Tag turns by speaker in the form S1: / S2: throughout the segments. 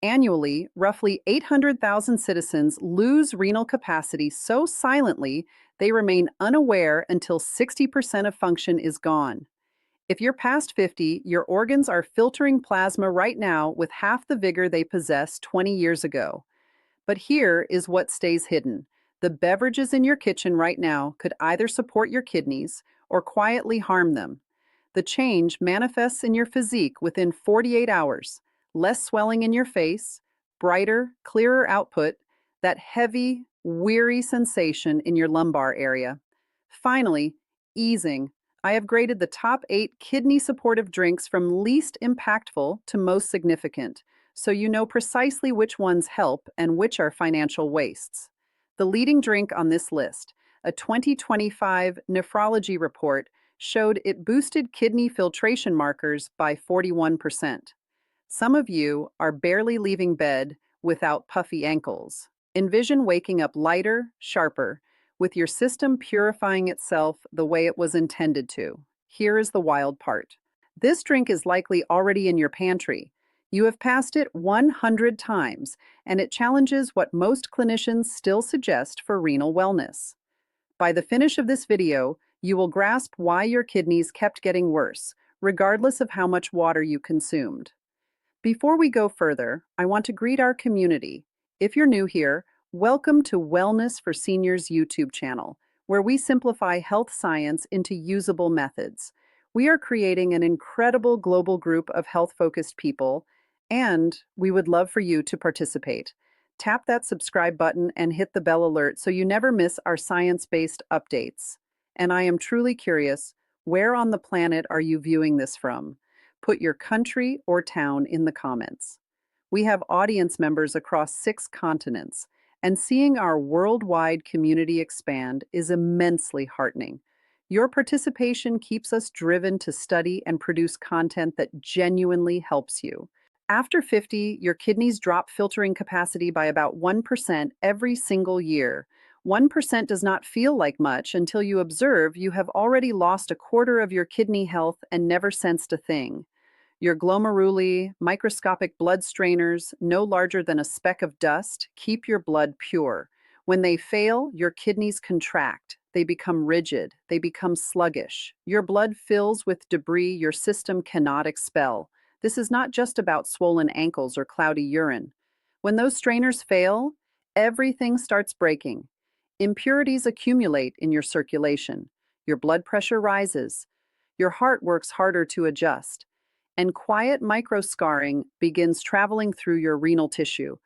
S1: Annually, roughly 800,000 citizens lose renal capacity so silently they remain unaware until 60% of function is gone. If you're past 50, your organs are filtering plasma right now with half the vigor they possessed 20 years ago. But here is what stays hidden. The beverages in your kitchen right now could either support your kidneys or quietly harm them. The change manifests in your physique within 48 hours. Less swelling in your face, brighter, clearer output, that heavy, weary sensation in your lumbar area. Finally, easing. I have graded the top 8 kidney supportive drinks from least impactful to most significant, so you know precisely which ones help and which are financial wastes. The leading drink on this list, a 2025 nephrology report, showed it boosted kidney filtration markers by 41%. Some of you are barely leaving bed without puffy ankles. Envision waking up lighter, sharper, with your system purifying itself the way it was intended to. Here is the wild part. This drink is likely already in your pantry. You have passed it 100 times, and it challenges what most clinicians still suggest for renal wellness. By the finish of this video, you will grasp why your kidneys kept getting worse, regardless of how much water you consumed. Before we go further, I want to greet our community. If you're new here, welcome to Wellness for Seniors YouTube channel, where we simplify health science into usable methods. We are creating an incredible global group of health-focused people, and we would love for you to participate. Tap that subscribe button and hit the bell alert so you never miss our science-based updates. And I am truly curious, where on the planet are you viewing this from? Put your country or town in the comments. We have audience members across 6 continents, and seeing our worldwide community expand is immensely heartening. Your participation keeps us driven to study and produce content that genuinely helps you. After 50, your kidneys drop filtering capacity by about 1% every single year. 1% does not feel like much until you observe you have already lost a quarter of your kidney health and never sensed a thing. Your glomeruli, microscopic blood strainers, no larger than a speck of dust, keep your blood pure. When they fail, your kidneys contract. They become rigid. They become sluggish. Your blood fills with debris your system cannot expel. This is not just about swollen ankles or cloudy urine. When those strainers fail, everything starts breaking. Impurities accumulate in your circulation. Your blood pressure rises. Your heart works harder to adjust. And quiet microscarring begins traveling through your renal tissue.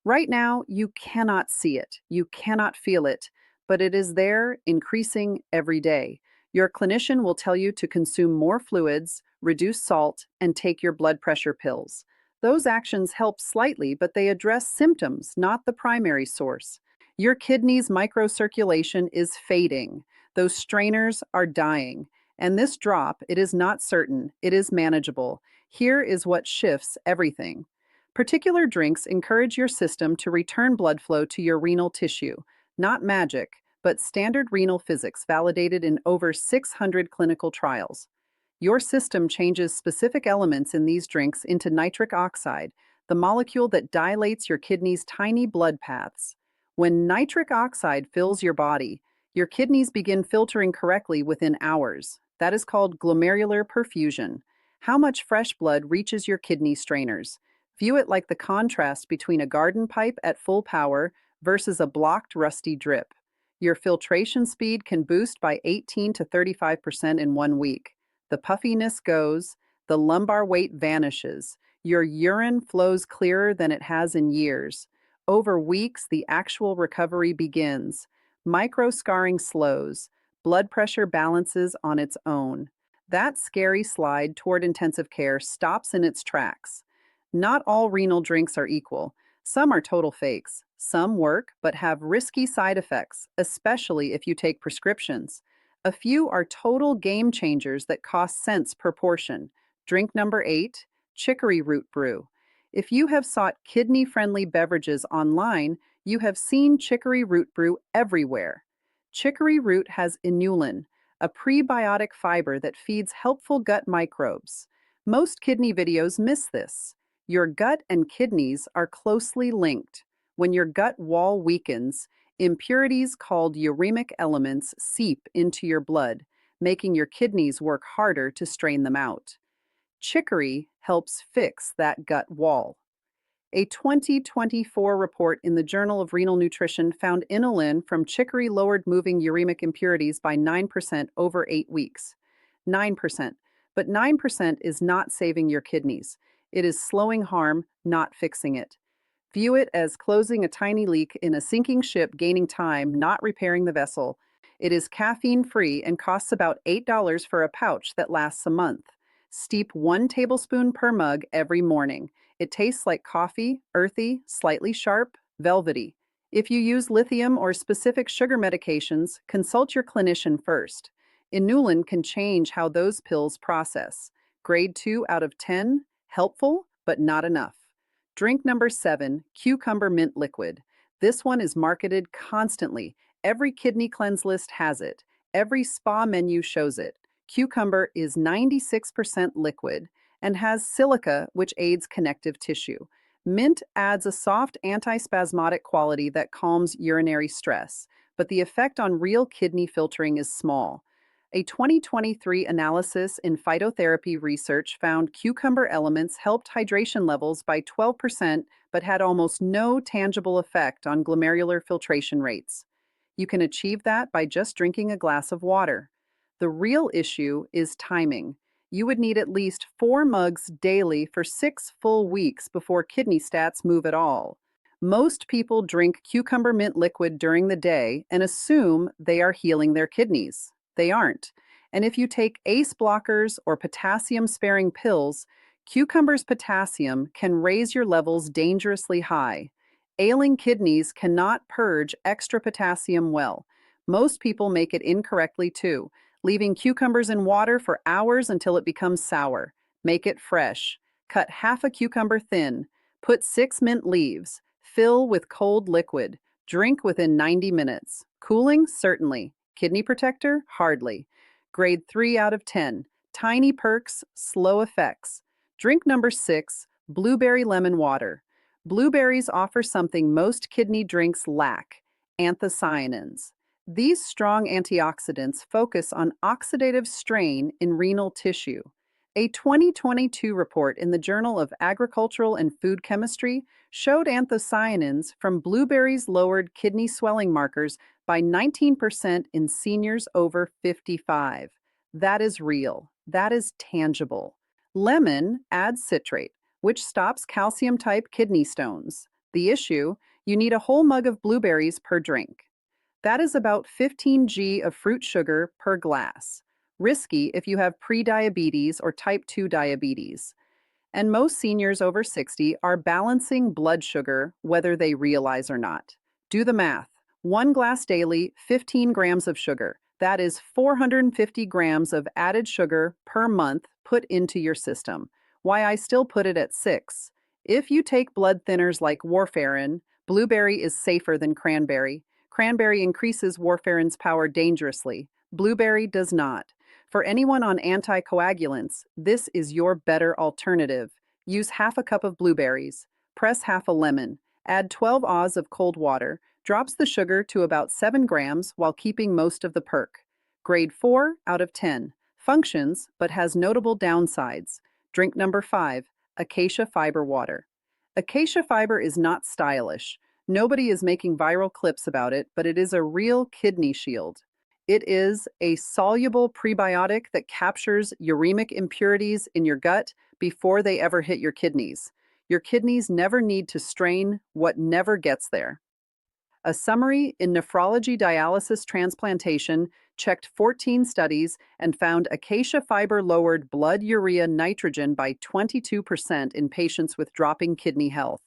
S1: Right now, you cannot see it. You cannot feel it, but it is there, increasing every day. Your clinician will tell you to consume more fluids, reduce salt, and take your blood pressure pills. Those actions help slightly, but they address symptoms, not the primary source. Your kidney's microcirculation is fading. Those strainers are dying. And this drop, it is not certain, it is manageable. Here is what shifts everything. Particular drinks encourage your system to return blood flow to your renal tissue. Not magic, but standard renal physics validated in over 600 clinical trials. Your system changes specific elements in these drinks into nitric oxide, the molecule that dilates your kidney's tiny blood paths. When nitric oxide fills your body, your kidneys begin filtering correctly within hours. That is called glomerular perfusion. How much fresh blood reaches your kidney strainers? View it like the contrast between a garden pipe at full power versus a blocked, rusty drip. Your filtration speed can boost by 18 to 35% in 1 week. The puffiness goes, the lumbar weight vanishes. Your urine flows clearer than it has in years. Over weeks, the actual recovery begins. Microscarring slows. Blood pressure balances on its own. That scary slide toward intensive care stops in its tracks. Not all renal drinks are equal. Some are total fakes. Some work, but have risky side effects, especially if you take prescriptions. A few are total game changers that cost cents per portion. Drink number 8, chicory root brew. If you have sought kidney-friendly beverages online, you have seen chicory root brew everywhere. Chicory root has inulin, a prebiotic fiber that feeds helpful gut microbes. Most kidney videos miss this. Your gut and kidneys are closely linked. When your gut wall weakens, impurities called uremic elements seep into your blood, making your kidneys work harder to strain them out. Chicory helps fix that gut wall. A 2024 report in the Journal of Renal Nutrition found inulin from chicory lowered moving uremic impurities by 9% over 8 weeks. 9%. But 9% is not saving your kidneys. It is slowing harm, not fixing it. View it as closing a tiny leak in a sinking ship, gaining time, not repairing the vessel. It is caffeine-free and costs about $8 for a pouch that lasts a month. Steep 1 tablespoon per mug every morning. It tastes like coffee, earthy, slightly sharp, velvety. If you use lithium or specific sugar medications, consult your clinician first. Inulin can change how those pills process. Grade 2 out of 10, helpful, but not enough. Drink number 7, cucumber mint liquid. This one is marketed constantly. Every kidney cleanse list has it. Every spa menu shows it. Cucumber is 96% liquid and has silica, which aids connective tissue. Mint adds a soft antispasmodic quality that calms urinary stress, but the effect on real kidney filtering is small. A 2023 analysis in phytotherapy research found cucumber elements helped hydration levels by 12%, but had almost no tangible effect on glomerular filtration rates. You can achieve that by just drinking a glass of water. The real issue is timing. You would need at least 4 mugs daily for 6 full weeks before kidney stats move at all. Most people drink cucumber mint liquid during the day and assume they are healing their kidneys. They aren't. And if you take ACE blockers or potassium-sparing pills, cucumber's potassium can raise your levels dangerously high. Ailing kidneys cannot purge extra potassium well. Most people make it incorrectly too, leaving cucumbers in water for hours until it becomes sour. Make it fresh. Cut half a cucumber thin. Put 6 mint leaves. Fill with cold liquid. Drink within 90 minutes. Cooling? Certainly. Kidney protector? Hardly. Grade 3 out of 10. Tiny perks, slow effects. Drink number 6, blueberry lemon water. Blueberries offer something most kidney drinks lack: anthocyanins. These strong antioxidants focus on oxidative strain in renal tissue. A 2022 report in the Journal of Agricultural and Food Chemistry showed anthocyanins from blueberries lowered kidney swelling markers by 19% in seniors over 55. That is real. That is tangible. Lemon adds citrate, which stops calcium-type kidney stones. The issue, you need a whole mug of blueberries per drink. That is about 15 g of fruit sugar per glass. Risky if you have prediabetes or type 2 diabetes. And most seniors over 60 are balancing blood sugar whether they realize or not. Do the math. 1 glass daily, 15 grams of sugar. That is 450 grams of added sugar per month put into your system. Why I still put it at 6. If you take blood thinners like warfarin, blueberry is safer than cranberry. Cranberry increases warfarin's power dangerously. Blueberry does not. For anyone on anticoagulants, this is your better alternative. Use half a cup of blueberries. Press half a lemon. Add 12 oz of cold water. Drops the sugar to about 7 grams while keeping most of the perk. Grade 4 out of 10. Functions, but has notable downsides. Drink number 5, Acacia fiber water. Acacia fiber is not stylish. Nobody is making viral clips about it, but it is a real kidney shield. It is a soluble prebiotic that captures uremic impurities in your gut before they ever hit your kidneys. Your kidneys never need to strain what never gets there. A summary in nephrology dialysis transplantation checked 14 studies and found acacia fiber lowered blood urea nitrogen by 22% in patients with dropping kidney health.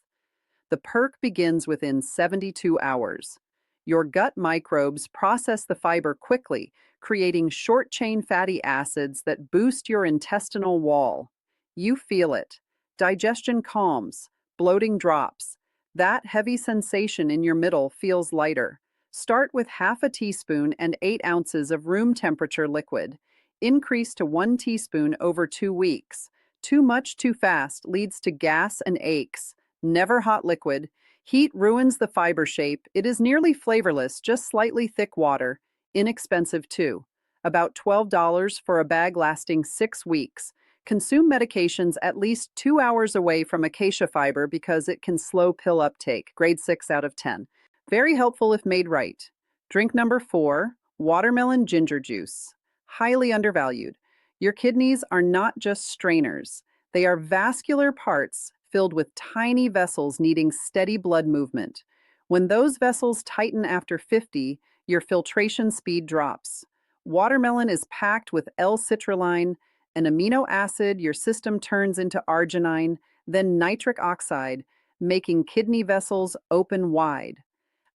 S1: The perk begins within 72 hours. Your gut microbes process the fiber quickly, creating short-chain fatty acids that boost your intestinal wall. You feel it. Digestion calms, bloating drops. That heavy sensation in your middle feels lighter. Start with half a teaspoon and 8 ounces of room temperature liquid. Increase to 1 teaspoon over 2 weeks. Too much too fast leads to gas and aches. Never hot liquid. Heat ruins the fiber shape. It is nearly flavorless, just slightly thick water. Inexpensive too. About $12 for a bag lasting 6 weeks. Consume medications at least 2 hours away from acacia fiber because it can slow pill uptake. Grade 6 out of 10. Very helpful if made right. Drink number 4, watermelon ginger juice. Highly undervalued. Your kidneys are not just strainers. They are vascular parts filled with tiny vessels needing steady blood movement. When those vessels tighten after 50, your filtration speed drops. Watermelon is packed with L-citrulline, an amino acid your system turns into arginine, then nitric oxide, making kidney vessels open wide.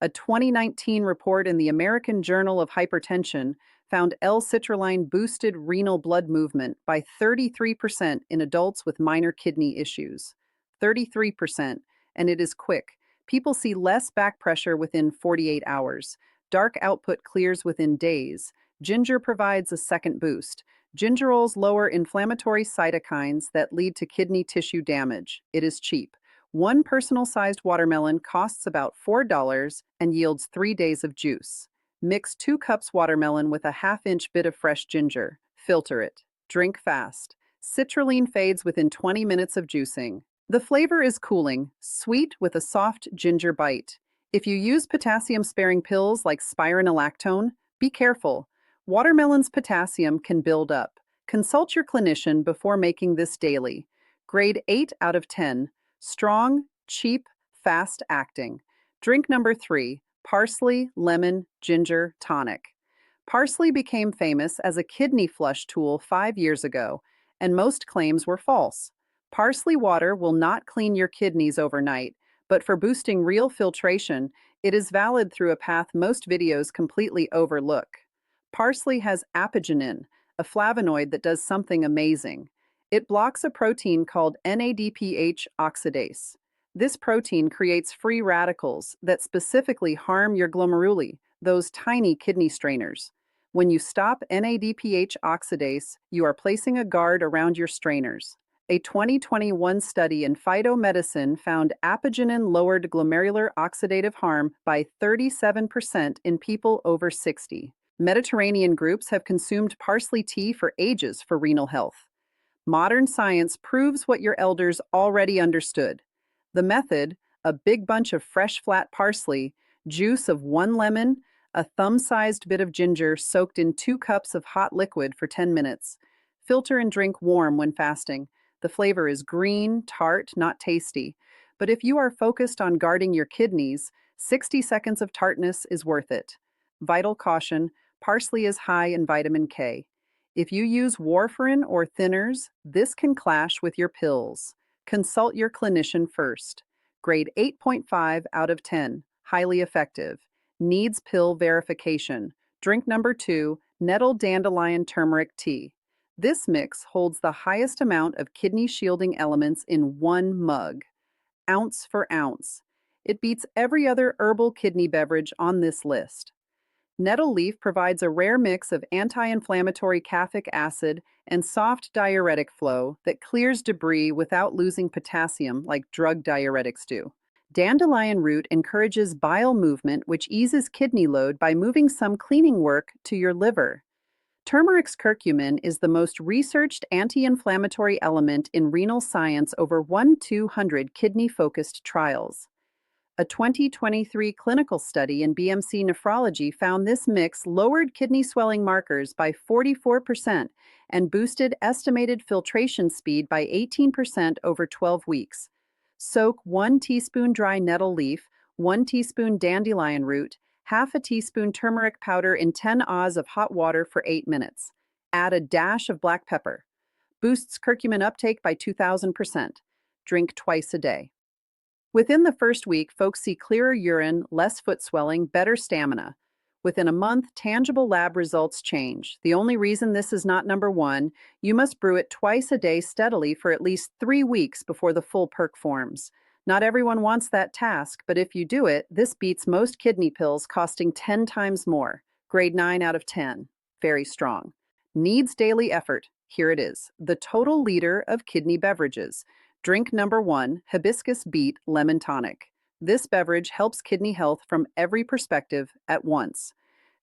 S1: A 2019 report in the American Journal of Hypertension found L-citrulline boosted renal blood movement by 33% in adults with minor kidney issues. 33%, and it is quick. People see less back pressure within 48 hours. Dark output clears within days. Ginger provides a second boost. Gingerols lower inflammatory cytokines that lead to kidney tissue damage. It is cheap. One personal-sized watermelon costs about $4 and yields 3 days of juice. Mix 2 cups watermelon with a half-inch bit of fresh ginger. Filter it. Drink fast. Citrulline fades within 20 minutes of juicing. The flavor is cooling, sweet with a soft ginger bite. If you use potassium-sparing pills like spironolactone, be careful. Watermelon's potassium can build up. Consult your clinician before making this daily. Grade 8 out of 10. Strong, cheap, fast-acting. Drink number 3, parsley, lemon, ginger, tonic. Parsley became famous as a kidney flush tool 5 years ago, and most claims were false. Parsley water will not clean your kidneys overnight, but for boosting real filtration, it is valid through a path most videos completely overlook. Parsley has apigenin, a flavonoid that does something amazing. It blocks a protein called NADPH oxidase. This protein creates free radicals that specifically harm your glomeruli, those tiny kidney strainers. When you stop NADPH oxidase, you are placing a guard around your strainers. A 2021 study in phytomedicine found apigenin lowered glomerular oxidative harm by 37% in people over 60. Mediterranean groups have consumed parsley tea for ages for renal health. Modern science proves what your elders already understood. The method, a big bunch of fresh flat parsley, juice of 1 lemon, a thumb-sized bit of ginger soaked in 2 cups of hot liquid for 10 minutes. Filter and drink warm when fasting. The flavor is green, tart, not tasty. But if you are focused on guarding your kidneys, 60 seconds of tartness is worth it. Vital caution, parsley is high in vitamin K. If you use warfarin or thinners, this can clash with your pills. Consult your clinician first. Grade 8.5 out of 10. Highly effective. Needs pill verification. Drink number 2, Nettle Dandelion Turmeric Tea. This mix holds the highest amount of kidney-shielding elements in 1 mug. Ounce for ounce. It beats every other herbal kidney beverage on this list. Nettle leaf provides a rare mix of anti-inflammatory caffeic acid and soft diuretic flow that clears debris without losing potassium like drug diuretics do. Dandelion root encourages bile movement, which eases kidney load by moving some cleaning work to your liver. Turmeric's curcumin is the most researched anti-inflammatory element in renal science over 1,200 kidney-focused trials. A 2023 clinical study in BMC nephrology found this mix lowered kidney swelling markers by 44% and boosted estimated filtration speed by 18% over 12 weeks. Soak 1 teaspoon dry nettle leaf, 1 teaspoon dandelion root, half a teaspoon turmeric powder in 10 Oz of hot water for 8 minutes. Add a dash of black pepper. Boosts curcumin uptake by 2,000%. Drink twice a day. Within the first week, folks see clearer urine, less foot swelling, better stamina. Within a month, tangible lab results change. The only reason this is not number 1, you must brew it twice a day steadily for at least 3 weeks before the full perk forms. Not everyone wants that task, but if you do it, this beats most kidney pills costing 10 times more. Grade 9 out of 10. Very strong. Needs daily effort. Here it is, the total liter of kidney beverages. Drink number 1, Hibiscus Beet Lemon Tonic. This beverage helps kidney health from every perspective at once.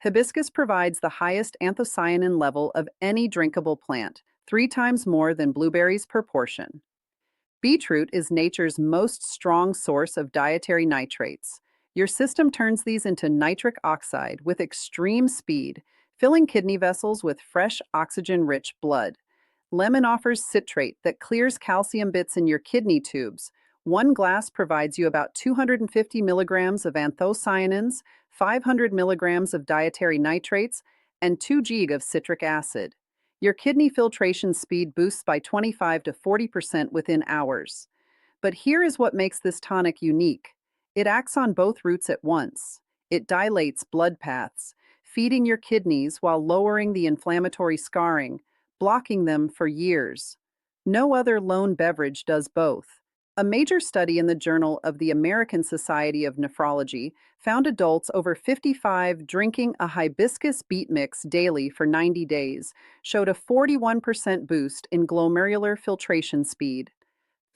S1: Hibiscus provides the highest anthocyanin level of any drinkable plant, 3 times more than blueberries per portion. Beetroot is nature's most strong source of dietary nitrates. Your system turns these into nitric oxide with extreme speed, filling kidney vessels with fresh, oxygen-rich blood. Lemon offers citrate that clears calcium bits in your kidney tubes. One glass provides you about 250 milligrams of anthocyanins, 500 milligrams of dietary nitrates, and 2 g of citric acid. Your kidney filtration speed boosts by 25 to 40% within hours. But here is what makes this tonic unique. It acts on both routes at once. It dilates blood paths, feeding your kidneys while lowering the inflammatory scarring, blocking them for years. No other lone beverage does both. A major study in the Journal of the American Society of Nephrology found adults over 55 drinking a hibiscus beet mix daily for 90 days showed a 41% boost in glomerular filtration speed,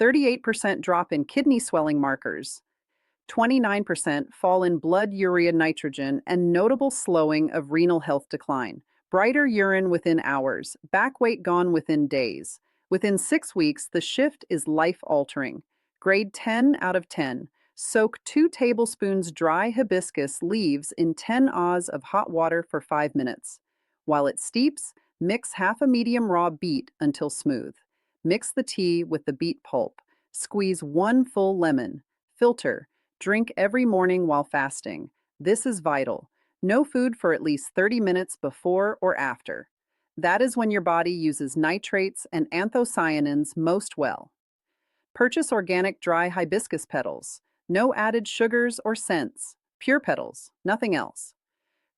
S1: 38% drop in kidney swelling markers, 29% fall in blood urea nitrogen, and notable slowing of renal health decline. Brighter urine within hours, back weight gone within days. Within 6 weeks, the shift is life-altering. Grade 10 out of 10. Soak 2 tablespoons dry hibiscus leaves in 10 Oz of hot water for 5 minutes. While it steeps, mix half a medium raw beet until smooth. Mix the tea with the beet pulp. Squeeze 1 full lemon. Filter. Drink every morning while fasting. This is vital. No food for at least 30 minutes before or after. That is when your body uses nitrates and anthocyanins most well. Purchase organic dry hibiscus petals. No added sugars or scents. Pure petals, nothing else.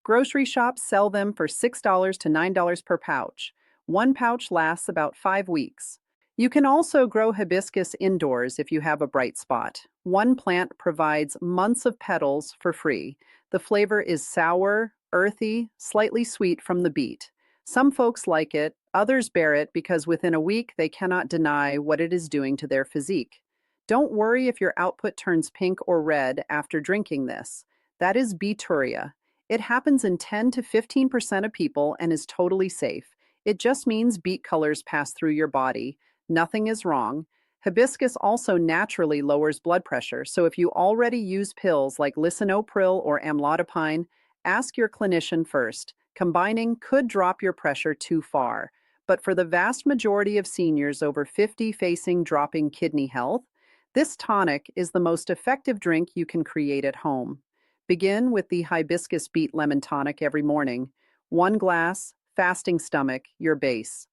S1: Grocery shops sell them for $6 to $9 per pouch. One pouch lasts about 5 weeks. You can also grow hibiscus indoors if you have a bright spot. One plant provides months of petals for free. The flavor is sour, earthy, slightly sweet from the beet. Some folks like it, others bear it because within a week they cannot deny what it is doing to their physique. Don't worry if your output turns pink or red after drinking this. That is beeturia. It happens in 10 to 15% of people and is totally safe. It just means beet colors pass through your body. Nothing is wrong. Hibiscus also naturally lowers blood pressure, so if you already use pills like lisinopril or amlodipine, ask your clinician first. Combining could drop your pressure too far, but for the vast majority of seniors over 50 facing dropping kidney health, this tonic is the most effective drink you can create at home. Begin with the hibiscus beet lemon tonic every morning. 1 glass, fasting stomach, your base.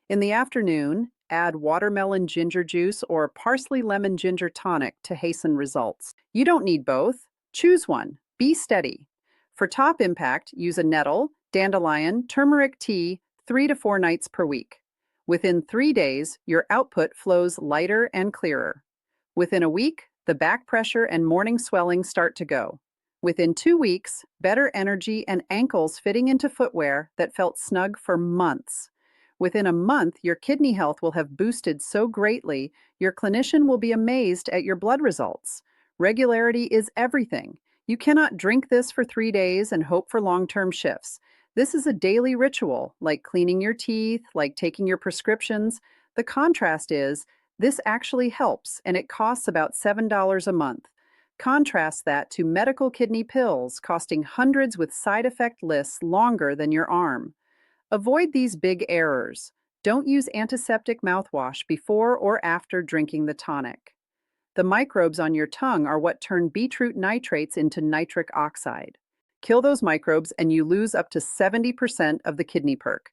S1: In the afternoon, add watermelon ginger juice or parsley lemon ginger tonic to hasten results. You don't need both. Choose one. Be steady. For top impact, use a nettle, dandelion, turmeric tea 3 to 4 nights per week. Within 3 days, your output flows lighter and clearer. Within a week, the back pressure and morning swelling start to go. Within 2 weeks, better energy and ankles fitting into footwear that felt snug for months. Within a month, your kidney health will have boosted so greatly, your clinician will be amazed at your blood results. Regularity is everything. You cannot drink this for 3 days and hope for long-term shifts. This is a daily ritual, like cleaning your teeth, like taking your prescriptions. The contrast is, this actually helps, and it costs about $7 a month. Contrast that to medical kidney pills costing hundreds with side effect lists longer than your arm. Avoid these big errors. Don't use antiseptic mouthwash before or after drinking the tonic. The microbes on your tongue are what turn beetroot nitrates into nitric oxide. Kill those microbes and you lose up to 70% of the kidney perk.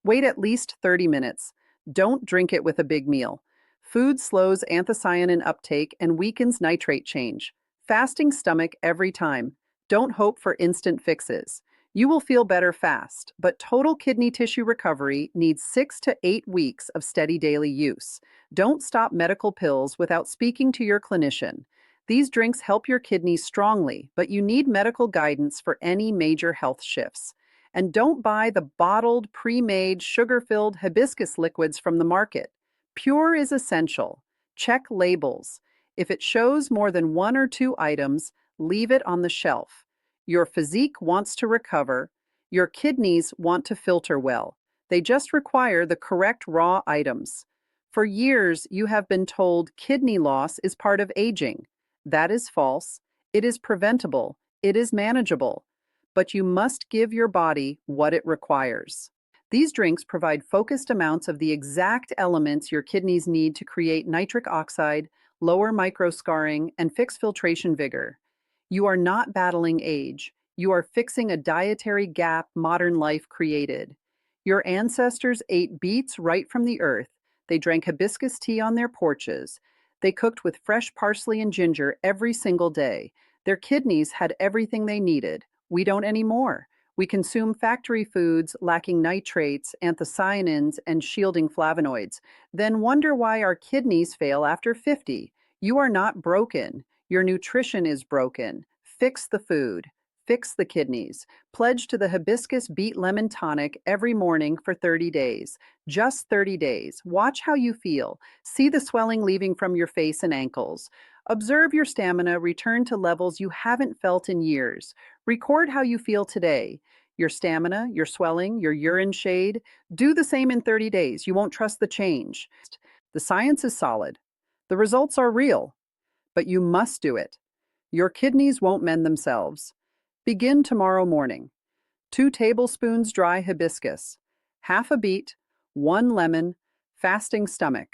S1: Wait at least 30 minutes. Don't drink it with a big meal. Food slows anthocyanin uptake and weakens nitrate change. Fasting stomach every time. Don't hope for instant fixes. You will feel better fast, but total kidney tissue recovery needs 6 to 8 weeks of steady daily use. Don't stop medical pills without speaking to your clinician. These drinks help your kidneys strongly, but you need medical guidance for any major health shifts. And don't buy the bottled, pre-made, sugar-filled hibiscus liquids from the market. Pure is essential. Check labels. If it shows more than one or two items, leave it on the shelf. Your physique wants to recover. Your kidneys want to filter well. They just require the correct raw items. For years, you have been told kidney loss is part of aging. That is false. It is preventable. It is manageable. But you must give your body what it requires. These drinks provide focused amounts of the exact elements your kidneys need to create nitric oxide, lower microscarring, and fix filtration vigor. You are not battling age. You are fixing a dietary gap modern life created. Your ancestors ate beets right from the earth. They drank hibiscus tea on their porches. They cooked with fresh parsley and ginger every single day. Their kidneys had everything they needed. We don't anymore. We consume factory foods lacking nitrates, anthocyanins, and shielding flavonoids, then wonder why our kidneys fail after 50. You are not broken. Your nutrition is broken. Fix the food. Fix the kidneys. Pledge to the Hibiscus Beet Lemon Tonic every morning for 30 days. Just 30 days. Watch how you feel. See the swelling leaving from your face and ankles. Observe your stamina return to levels you haven't felt in years. Record how you feel today. Your stamina, your swelling, your urine shade. Do the same in 30 days. You won't trust the change. The science is solid. The results are real. But you must do it. Your kidneys won't mend themselves. Begin tomorrow morning. 2 tablespoons dry hibiscus, half a beet, 1 lemon, fasting stomach.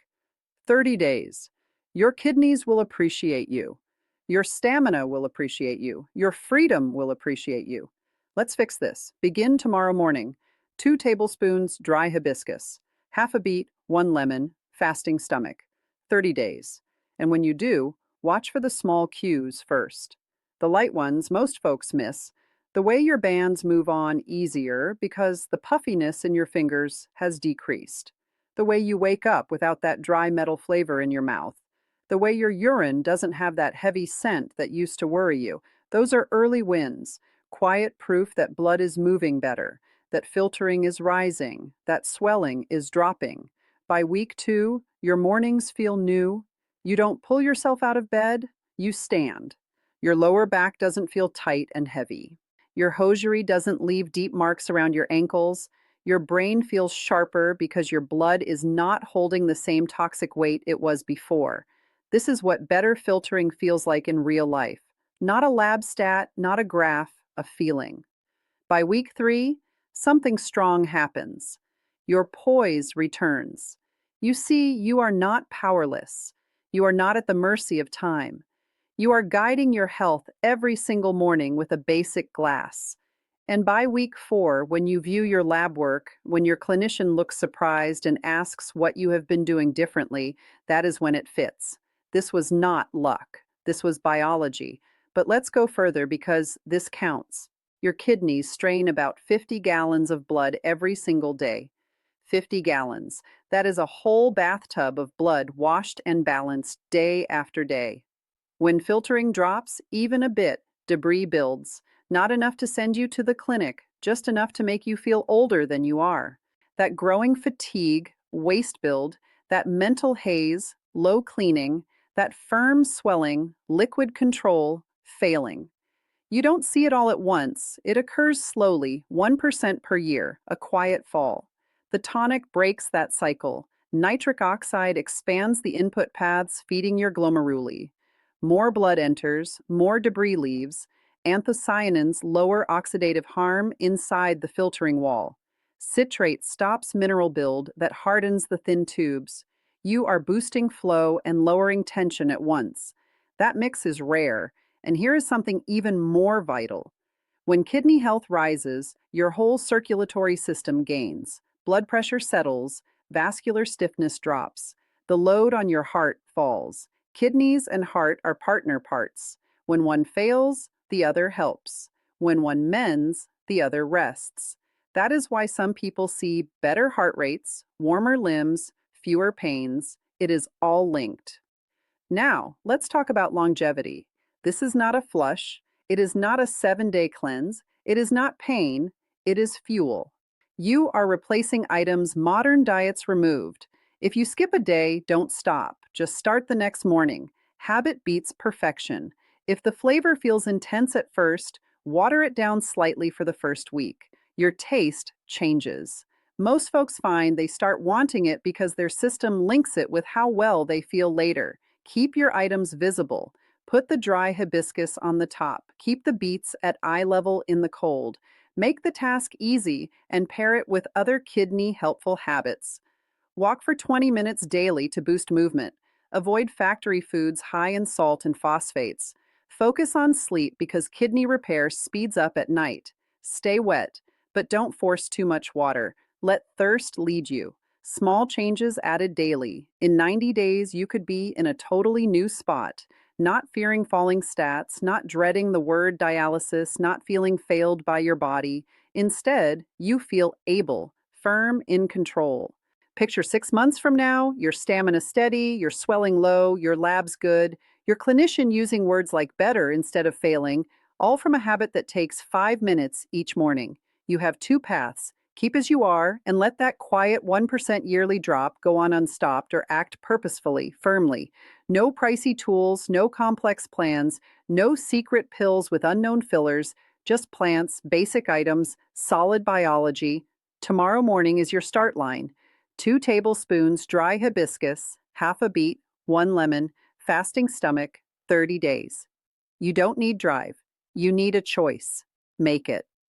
S1: 30 days. Your kidneys will appreciate you. Your stamina will appreciate you. Your freedom will appreciate you. Let's fix this. Begin tomorrow morning. 2 tablespoons dry hibiscus, half a beet, 1 lemon, fasting stomach. 30 days. And when you do, watch for the small cues first. The light ones most folks miss. The way your bands move on easier because the puffiness in your fingers has decreased. The way you wake up without that dry metal flavor in your mouth. The way your urine doesn't have that heavy scent that used to worry you. Those are early wins, quiet proof that blood is moving better, that filtering is rising, that swelling is dropping. By week 2, your mornings feel new. You don't pull yourself out of bed, you stand. Your lower back doesn't feel tight and heavy. Your hosiery doesn't leave deep marks around your ankles. Your brain feels sharper because your blood is not holding the same toxic weight it was before. This is what better filtering feels like in real life. Not a lab stat, not a graph, a feeling. By week 3, something strong happens. Your poise returns. You see, you are not powerless. You are not at the mercy of time. You are guiding your health every single morning with a basic glass. And by week 4, when you view your lab work, when your clinician looks surprised and asks what you have been doing differently, that is when it fits. This was not luck. This was biology. But let's go further because this counts. Your kidneys strain about 50 gallons of blood every single day. 50 gallons. That is a whole bathtub of blood washed and balanced day after day. When filtering drops, even a bit, debris builds. Not enough to send you to the clinic, just enough to make you feel older than you are. That growing fatigue, waste build, that mental haze, low cleaning, that firm swelling, liquid control, failing. You don't see it all at once. It occurs slowly, 1% per year, a quiet fall. The tonic breaks that cycle. Nitric oxide expands the input paths feeding your glomeruli. More blood enters, more debris leaves. Anthocyanins lower oxidative harm inside the filtering wall. Citrate stops mineral build that hardens the thin tubes. You are boosting flow and lowering tension at once. That mix is rare, and here is something even more vital. When kidney health rises, your whole circulatory system gains. Blood pressure settles, vascular stiffness drops. The load on your heart falls. Kidneys and heart are partner parts. When one fails, the other helps. When one mends, the other rests. That is why some people see better heart rates, warmer limbs, fewer pains. It is all linked. Now, let's talk about longevity. This is not a flush. It is not a 7-day cleanse. It is not pain. It is fuel. You are replacing items modern diets removed. If you skip a day, don't stop. Just start the next morning. Habit beats perfection. If the flavor feels intense at first, water it down slightly for the first week. Your taste changes. Most folks find they start wanting it because their system links it with how well they feel later. Keep your items visible. Put the dry hibiscus on the top. Keep the beets at eye level in the cold. Make the task easy and pair it with other kidney helpful habits. Walk for 20 minutes daily to boost movement. Avoid factory foods high in salt and phosphates. Focus on sleep because kidney repair speeds up at night. Stay wet, but don't force too much water. Let thirst lead you. Small changes added daily. In 90 days, you could be in a totally new spot. Not fearing falling stats, not dreading the word dialysis, not feeling failed by your body. Instead, you feel able, firm, in control. Picture 6 months from now, your stamina steady, your swelling low, your labs good, your clinician using words like better instead of failing, all from a habit that takes 5 minutes each morning. You have two paths. Keep as you are and let that quiet 1% yearly drop go on unstopped or act purposefully, firmly. No pricey tools, no complex plans, no secret pills with unknown fillers, just plants, basic items, solid biology. Tomorrow morning is your start line. 2 tablespoons dry hibiscus, half a beet, 1 lemon, fasting stomach, 30 days. You don't need drive. You need a choice. Make it.